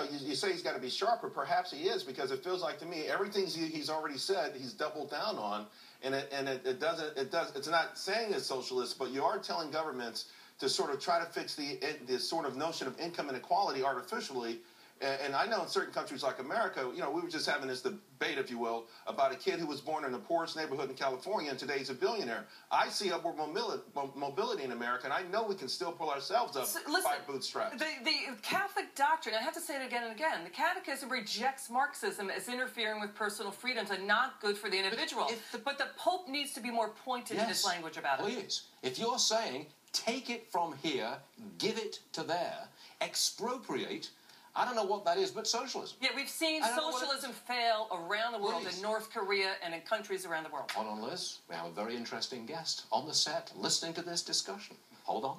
you say he's got to be sharper. Perhaps he is, because it feels like to me everything he's already said he's doubled down on, and it's not saying it's socialist, but you are telling governments to sort of try to fix the sort of notion of income inequality artificially. And I know in certain countries like America, we were just having this debate, if you will, about a kid who was born in the poorest neighborhood in California and today he's a billionaire. I see upward mobility in America, and I know we can still pull ourselves up by bootstraps. The Catholic doctrine, I have to say it again and again, the Catechism rejects Marxism as interfering with personal freedoms and not good for the individual. But the Pope needs to be more pointed in his language about it. Please. If you're saying, take it from here, give it to there, expropriate, I don't know what that is, but socialism. Yeah, we've seen socialism fail around the world, in North Korea and in countries around the world. Hold on, Liz. We have a very interesting guest on the set listening to this discussion. Hold on.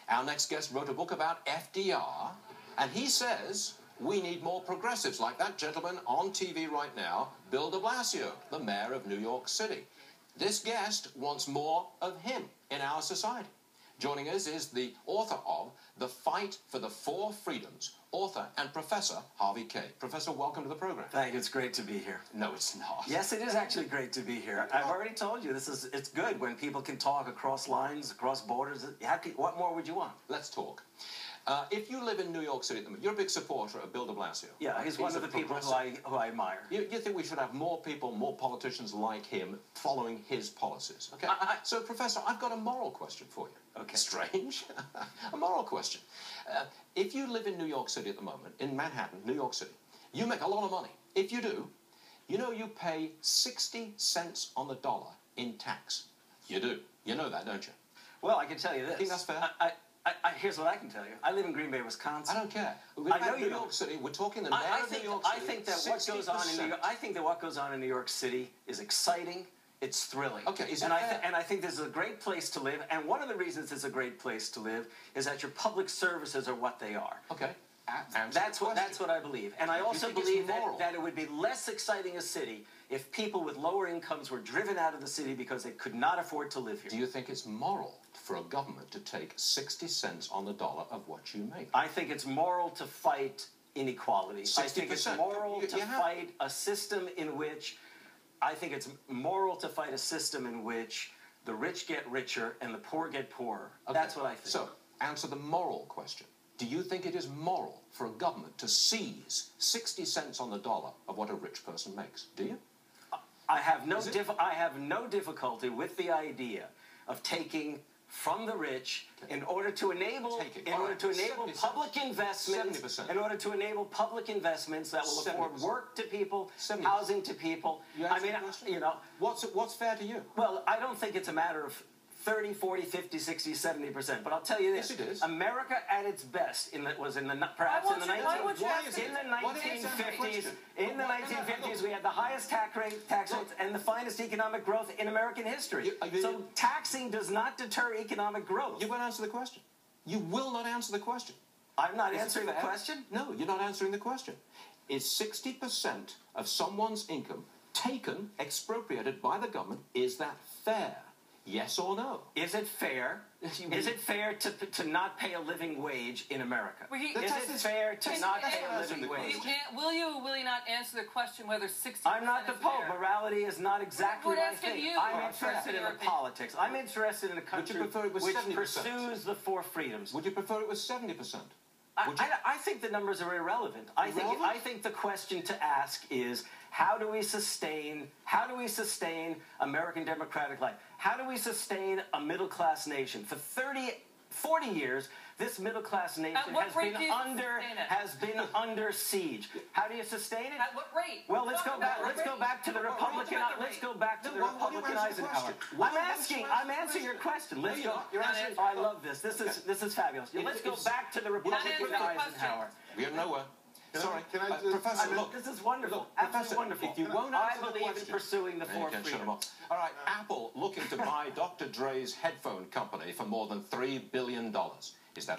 Our next guest wrote a book about FDR, and he says we need more progressives like that gentleman on TV right now, Bill de Blasio, the mayor of New York City. This guest wants more of him in our society. Joining us is the author of The Fight for the Four Freedoms, author and Professor Harvey Kaye. Professor, welcome to the program. Thank you. It's great to be here. No, it's not. Yes, it is actually great to be here. I've already told you, it's good when people can talk across lines, across borders. What more would you want? Let's talk. If you live in New York City at the moment, you're a big supporter of Bill de Blasio. Yeah, right? He's one of the people who I admire. You think we should have more people, more politicians like him following his policies? Okay. So, Professor, I've got a moral question for you. Okay. Strange. A moral question. If you live in New York City at the moment, in Manhattan, New York City, you make a lot of money. If you do, you pay 60 cents on the dollar in tax. You do. You know that, don't you? Well, I can tell you this. You think that's fair? Here's what I can tell you. I live in Green Bay, Wisconsin. I don't care. I know New York City. We're talking the mayor of New York City. I think that what goes on in New York. I think that what goes on in New York City is exciting. It's thrilling. Okay, and I think this is a great place to live. And one of the reasons it's a great place to live is that your public services are what they are. Okay. That's what I believe. And I also believe that it would be less exciting a city if people with lower incomes were driven out of the city because they could not afford to live here. Do you think it's moral for a government to take 60 cents on the dollar of what you make? I think it's moral to fight inequality. 60%. I think it's moral to fight a system in which the rich get richer and the poor get poorer. Okay. That's what I think. So, answer the moral question. Do you think it is moral for a government to seize 60 cents on the dollar of what a rich person makes? Do you? I have no difficulty with the idea of taking from the rich in order to enable public investments, in order to enable public investments that will afford work to people, housing to people. I mean, what's fair to you? Well, I don't think it's a matter of 30, 40, 50, 60, 70%. But I'll tell you this. Yes, it is. America at its best perhaps in the 1950s, we had the highest tax rates and the finest economic growth in American history. So taxing does not deter economic growth. You won't answer the question. You will not answer the question. I'm not answering the question? No, you're not answering the question. Is 60% of someone's income taken, expropriated by the government, is that fair? Yes or no? Is it fair? Is it fair to not pay a living wage in America? Is it fair to not pay a living wage? Will you or will you not answer the question whether 60%? I'm not the Pope. Morality is not exactly my thing. I'm I'm interested in the politics. I'm interested in a country which pursues the four freedoms. Would you prefer it was 70%? I think the numbers are irrelevant. I think the question to ask is how do we sustain American democratic life? How do we sustain a middle-class nation? For 40 years, this middle-class nation has been under siege. How do you sustain it? At what rate? Well, let's go back to the Republican. Let's go back to the Republican Eisenhower. I'm answering your question. Let's go. Oh, I love this. This is fabulous. Let's go back to the Republican Eisenhower. We are nowhere. Sorry, Professor, look. This is wonderful. Absolutely wonderful. If you won't answer I believe in pursuing the four freedoms. All right, Apple looking to buy Dr. Dre's headphone company for more than $3 billion.